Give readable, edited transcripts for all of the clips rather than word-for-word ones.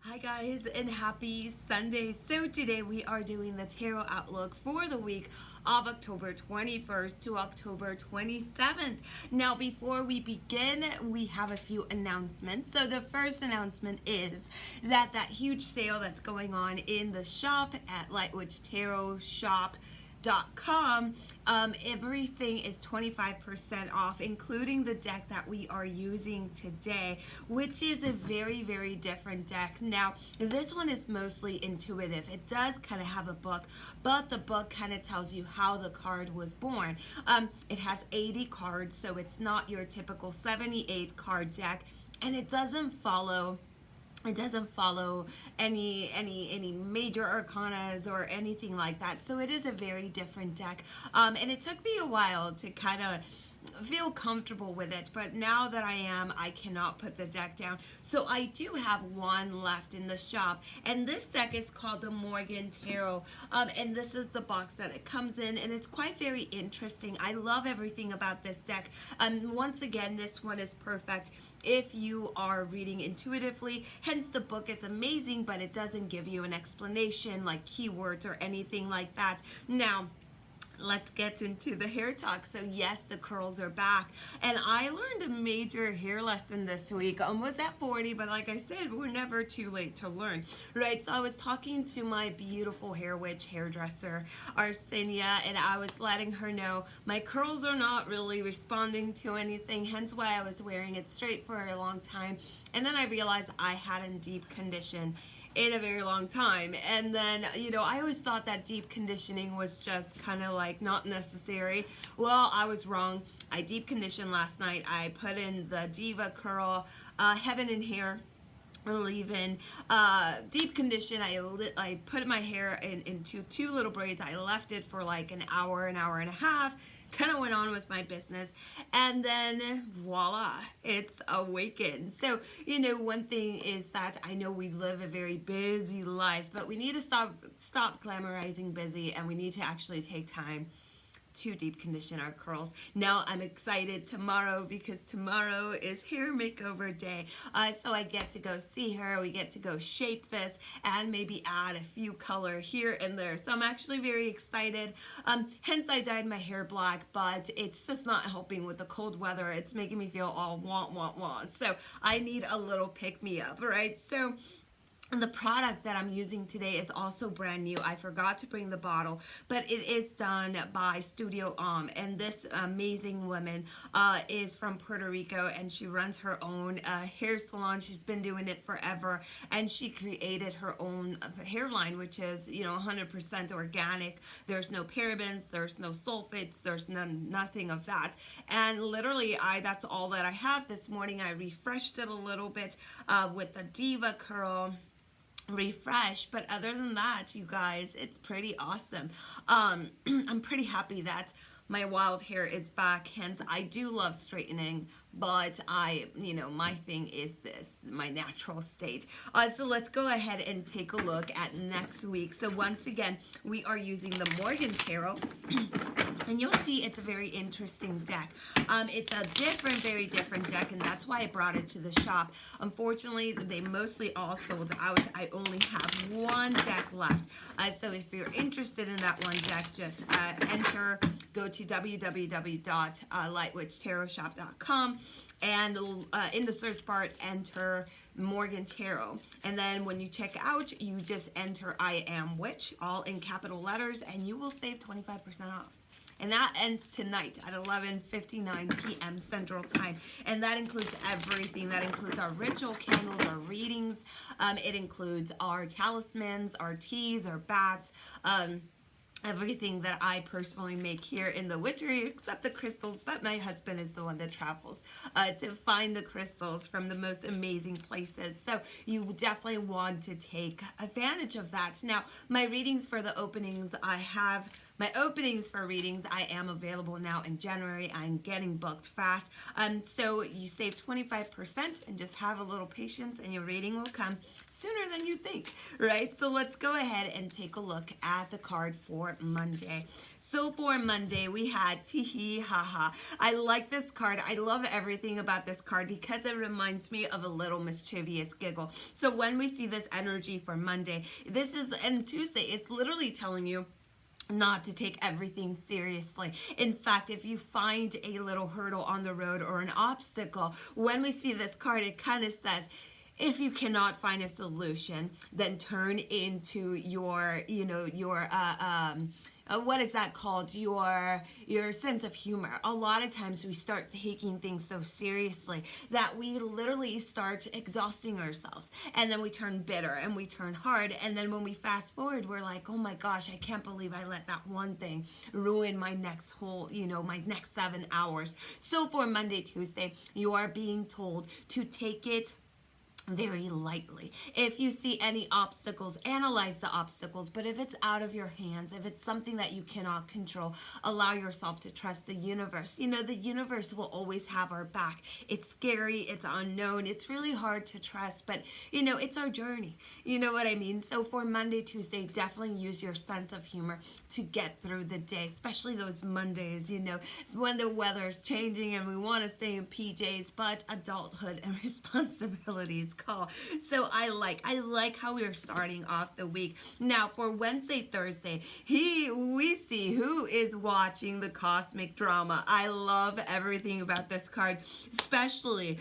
Hi guys and happy Sunday. So today we are doing the tarot outlook for the week of October 21st to October 27th. Now before we begin, we have a few announcements. So the first announcement is that huge sale that's going on in the shop at Lightwitch Tarot Shop.com, everything is 25% off, including the deck that we are using today, which is a very different deck. Now this one is mostly intuitive. It does kind of have a book, but the book kind of tells you how the card was born. It has 80 cards, so it's not your typical 78 card deck, and it doesn't follow any major arcanas or anything like that. So it is a very different deck. And it took me a while to kind of feel comfortable with it, but now that I cannot put the deck down. So I do have one left in the shop, and this deck is called the Morgan Tarot, and this is the box that it comes in, and it's quite very interesting. I love everything about this deck. Once again, this one is perfect if you are reading intuitively, hence the book is amazing, but it doesn't give you an explanation like keywords or anything like that. Now let's get into the hair talk. So yes, the curls are back, and I learned a major hair lesson this week, almost at 40, but like I said, we're never too late to learn, right? So I was talking to my beautiful hair witch hairdresser Arsenia, and I was letting her know my curls are not really responding to anything, hence why I was wearing it straight for a long time. And then I realized I hadn't deep conditioned in a very long time. And then, I always thought that deep conditioning was just kind of like not necessary. Well, I was wrong. I deep conditioned last night. I put in the Diva Curl Heaven and Hair leave-in deep condition. I put my hair into two little braids. I left it for like an hour and a half, kind of went on with my business, and then voila, it's awakened. So one thing is that I know we live a very busy life, but we need to stop glamorizing busy, and we need to actually take time to deep condition our curls. Now I'm excited tomorrow because tomorrow is hair makeover day. So I get to go see her, we get to go shape this and maybe add a few color here and there. So I'm actually very excited. Hence I dyed my hair black, but it's just not helping with the cold weather. It's making me feel all want. So I need a little pick me up, right? So and the product that I'm using today is also brand new. I forgot to bring the bottle, but it is done by Studio and this amazing woman is from Puerto Rico, and she runs her own hair salon. She's been doing it forever, and she created her own hairline, which is 100% organic. There's no parabens, there's no sulfates, there's nothing of that. And literally, that's all that I have this morning. I refreshed it a little bit with the Diva Curl refresh, but other than that, you guys, it's pretty awesome. I'm pretty happy that my wild hair is back, hence I do love straightening, but my thing is this, my natural state. So let's go ahead and take a look at next week. So once again, we are using the Morgan Tarot, and you'll see it's a very interesting deck. It's a very different deck, and that's why I brought it to the shop. Unfortunately, they mostly all sold out. I only have one deck left. So if you're interested in that one deck, just go to www.lightwitchtarotshop.com, and in the search bar, enter Morgan Tarot. And then when you check out, you just enter I am witch, all in capital letters, and you will save 25% off. And that ends tonight at 11:59 p.m. Central Time. And that includes everything. That includes our ritual candles, our readings. It includes our talismans, our teas, our bats, everything that I personally make here in the witchery, except the crystals, but my husband is the one that travels to find the crystals from the most amazing places. So you definitely want to take advantage of that. Now, my readings for the openings, I have my openings for readings, I am available now in January. I'm getting booked fast. So you save 25% and just have a little patience and your reading will come sooner than you think, right? So let's go ahead and take a look at the card for Monday. So for Monday, we had Tee Ha Ha. I like this card. I love everything about this card because it reminds me of a little mischievous giggle. So when we see this energy for Monday, and Tuesday, it's literally telling you not to take everything seriously. In fact, if you find a little hurdle on the road or an obstacle, when we see this card, it kind of says, if you cannot find a solution, then turn into your what is that called? Your sense of humor. A lot of times we start taking things so seriously that we literally start exhausting ourselves, and then we turn bitter and we turn hard, and then when we fast forward, we're like, oh my gosh, I can't believe I let that one thing ruin my next my next 7 hours. So for Monday, Tuesday, you are being told to take it very lightly. If you see any obstacles, analyze the obstacles, but if it's out of your hands, if it's something that you cannot control, allow yourself to trust the universe. The universe will always have our back. It's scary, it's unknown, it's really hard to trust, but it's our journey. You know what I mean? So for Monday, Tuesday, definitely use your sense of humor to get through the day, especially those Mondays, it's when the weather's changing and we want to stay in PJs, but adulthood and responsibilities call. So I like how we're starting off the week. Now for Wednesday, Thursday, we see who is watching the cosmic drama. I love everything about this card, especially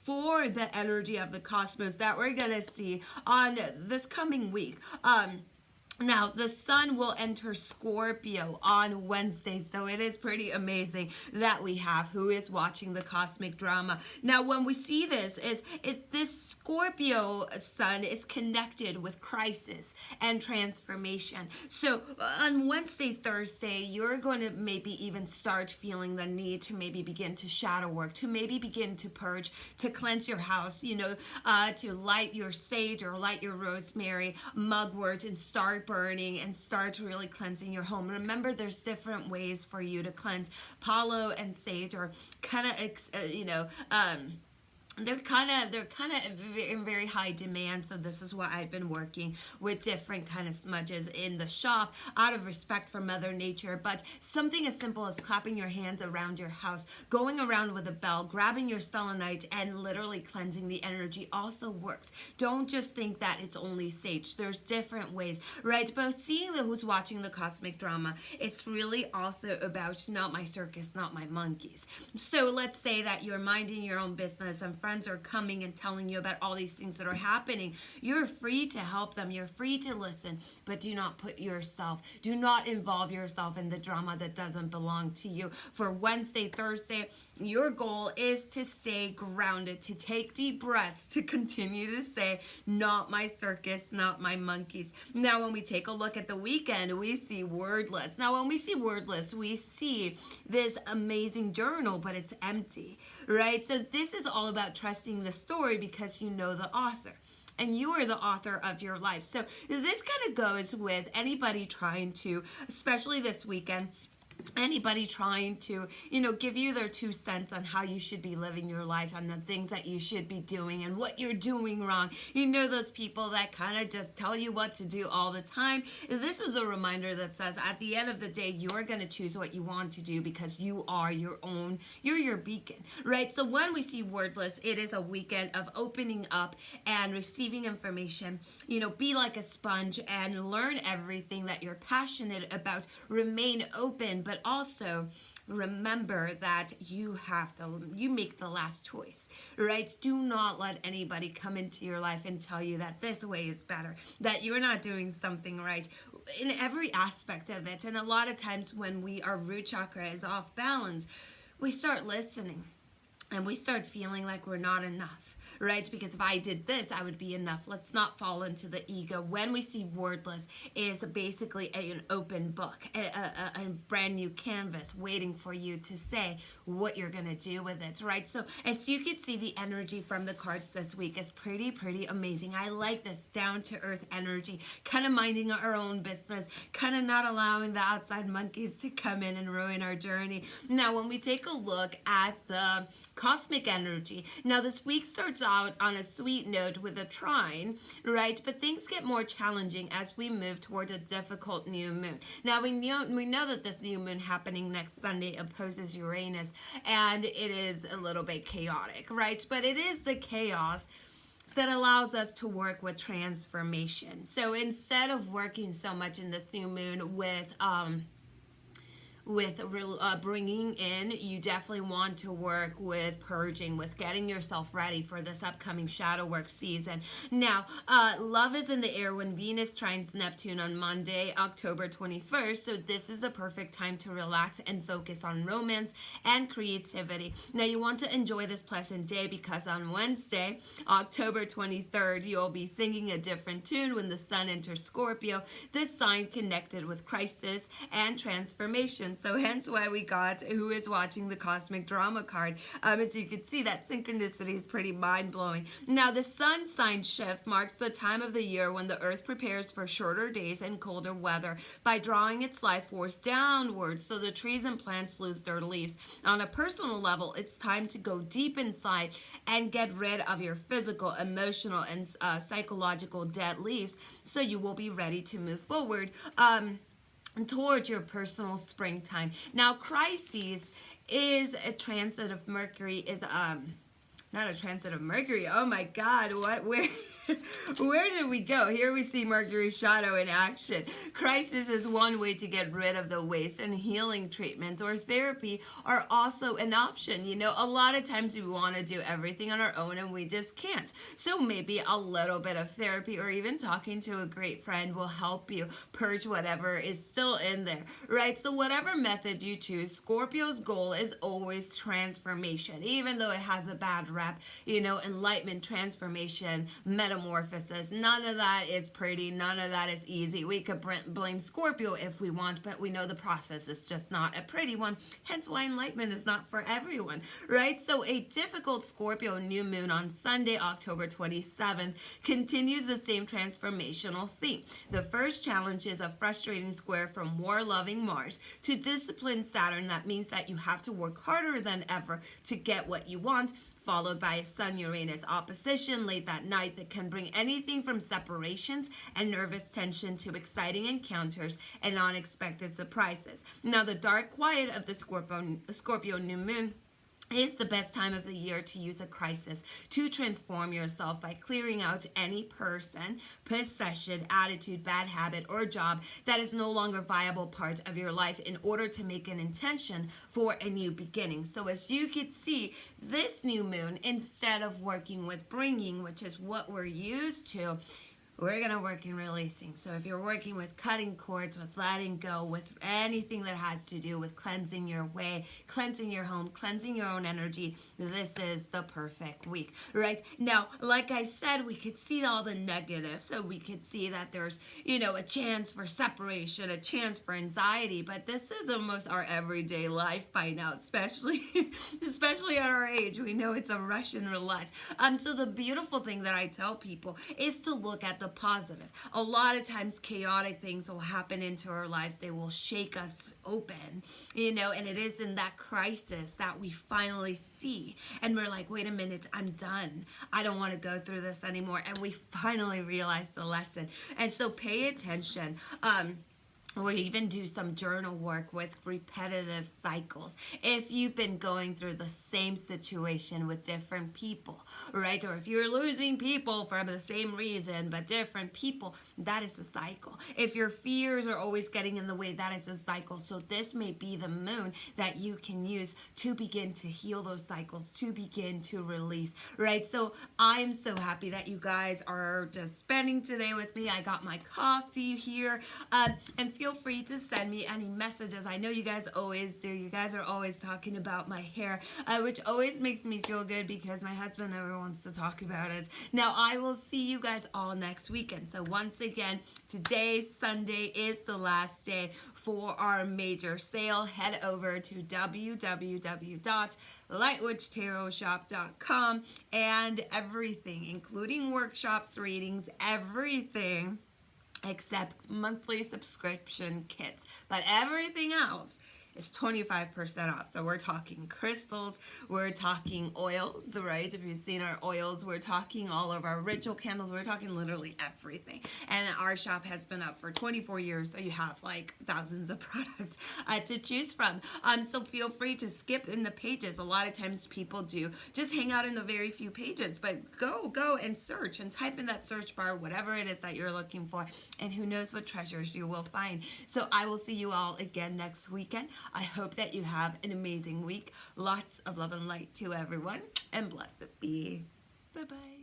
for the energy of the cosmos that we're gonna see on this coming week. Now, the sun will enter Scorpio on Wednesday, so it is pretty amazing that we have who is watching the cosmic drama. Now, when we see this, this Scorpio sun is connected with crisis and transformation. So on Wednesday, Thursday, you're going to maybe even start feeling the need to maybe begin to shadow work, to maybe begin to purge, to cleanse your house, to light your sage or light your rosemary, mugwort, and start burning and start really cleansing your home. Remember, there's different ways for you to cleanse. Palo and sage are kind of they're kind of in very high demand, so this is why I've been working with different kind of smudges in the shop out of respect for Mother Nature. But something as simple as clapping your hands around your house, going around with a bell, grabbing your selenite, and literally cleansing the energy also works. Don't just think that it's only sage. There's different ways, right? But seeing who's watching the cosmic drama, it's really also about not my circus, not my monkeys. So let's say that you're minding your own business and friends are coming and telling you about all these things that are happening. You're free to help them. You're free to listen, but do not do not involve yourself in the drama that doesn't belong to you. For Wednesday, Thursday, your goal is to stay grounded, to take deep breaths, to continue to say, not my circus, not my monkeys. Now, when we take a look at the weekend, we see wordless. Now, when we see wordless, we see this amazing journal, but it's empty, right? So this is all about trusting the story because you know the author. And you are the author of your life. So this kind of goes with anybody trying to, especially this weekend, anybody trying to, give you their 2 cents on how you should be living your life and the things that you should be doing and what you're doing wrong. Those people that kind of just tell you what to do all the time. This is a reminder that says at the end of the day, you're going to choose what you want to do because you are you're your beacon, right? So when we see wordless, it is a weekend of opening up and receiving information. Be like a sponge and learn everything that you're passionate about. Remain open, but also remember that you make the last choice, right? Do not let anybody come into your life and tell you that this way is better, that you're not doing something right in every aspect of it. And a lot of times when our root chakra is off balance, we start listening and we start feeling like we're not enough. right? Because if I did this, I would be enough. Let's not fall into the ego. When we see wordless, is basically an open book, a brand new canvas waiting for you to say what you're going to do with it, right? So as you can see, the energy from the cards this week is pretty amazing. I like this down to earth energy, kind of minding our own business, kind of not allowing the outside monkeys to come in and ruin our journey. Now, when we take a look at the cosmic energy, now this week starts out on a sweet note with a trine, right? But things get more challenging as we move toward a difficult new moon. Now, we know that this new moon happening next Sunday opposes Uranus, and it is a little bit chaotic, right? But it is the chaos that allows us to work with transformation. So instead of working so much in this new moon with bringing in, you definitely want to work with purging, with getting yourself ready for this upcoming shadow work season. Now, love is in the air when Venus trines Neptune on Monday, October 21st. So this is a perfect time to relax and focus on romance and creativity. Now, you want to enjoy this pleasant day because on Wednesday, October 23rd, you'll be singing a different tune when the sun enters Scorpio. This sign connected with crisis and transformation. So hence why we got Who is Watching the Cosmic Drama card. As you can see, that synchronicity is pretty mind-blowing. Now, the sun sign shift marks the time of the year when the earth prepares for shorter days and colder weather by drawing its life force downwards, so the trees and plants lose their leaves. On a personal level, it's time to go deep inside and get rid of your physical, emotional, and psychological dead leaves, so you will be ready to move forward towards your personal springtime. Now, crises is a transit of Mercury, is not a transit of Mercury. Oh my God, where did we go? Here we see Mercury shadow in action. Crisis is one way to get rid of the waste, and healing treatments or therapy are also an option. You know, a lot of times we want to do everything on our own and we just can't. So maybe a little bit of therapy or even talking to a great friend will help you purge whatever is still in there, right? So whatever method you choose, Scorpio's goal is always transformation, even though it has a bad rap, you know, enlightenment, transformation, metamorphosis. None of that is pretty. None of that is easy. We could blame Scorpio if we want, but we know the process is just not a pretty one. Hence why enlightenment is not for everyone, right? So a difficult Scorpio new moon on Sunday, October 27th, continues the same transformational theme. The first challenge is a frustrating square from war-loving Mars to disciplined Saturn. That means that you have to work harder than ever to get what you want, followed by a Sun-Uranus opposition late that night that can bring anything from separations and nervous tension to exciting encounters and unexpected surprises. Now, the dark quiet of the Scorpio new moon is the best time of the year to use a crisis to transform yourself by clearing out any person, possession, attitude, bad habit, or job that is no longer a viable part of your life in order to make an intention for a new beginning. So as you can see, this new moon, instead of working with bringing, which is what we're used to, we're going to work in releasing. So if you're working with cutting cords, with letting go, with anything that has to do with cleansing your way, cleansing your home, cleansing your own energy, this is the perfect week, right? Now, like I said, we could see all the negatives. So we could see that there's, you know, a chance for separation, a chance for anxiety, but this is almost our everyday life by now, especially at our age. We know it's a Russian roulette. So the beautiful thing that I tell people is to look at the positive. A lot of times chaotic things will happen into our lives. They will shake us open, you know, and it is in that crisis that we finally see. And we're like, wait a minute, I'm done. I don't want to go through this anymore. And we finally realize the lesson. And so pay attention. Or even do some journal work with repetitive cycles. If you've been going through the same situation with different people, right? Or if you're losing people for the same reason, but different people, that is a cycle. If your fears are always getting in the way, that is a cycle. So this may be the moon that you can use to begin to heal those cycles, to begin to release, right? So I'm so happy that you guys are just spending today with me. I got my coffee here, and feel feel free to send me any messages. I know you guys always do. You guys are always talking about my hair, which always makes me feel good because my husband never wants to talk about it. Now, I will see you guys all next weekend. So once again, today, Sunday, is the last day for our major sale. Head over to www.lightwitchtarotshop.com, and everything, including workshops, readings, everything except monthly subscription kits, but everything else is 25% off. So we're talking crystals, we're talking oils, right? If you've seen our oils, we're talking all of our ritual candles, we're talking literally everything. And our shop has been up for 24 years, so you have like thousands of products to choose from. So feel free to skip in the pages. A lot of times people do just hang out in the very few pages, but go and search and type in that search bar whatever it is that you're looking for, and who knows what treasures you will find. So I will see you all again next weekend. I hope that you have an amazing week. Lots of love and light to everyone, and blessed be. Bye-bye.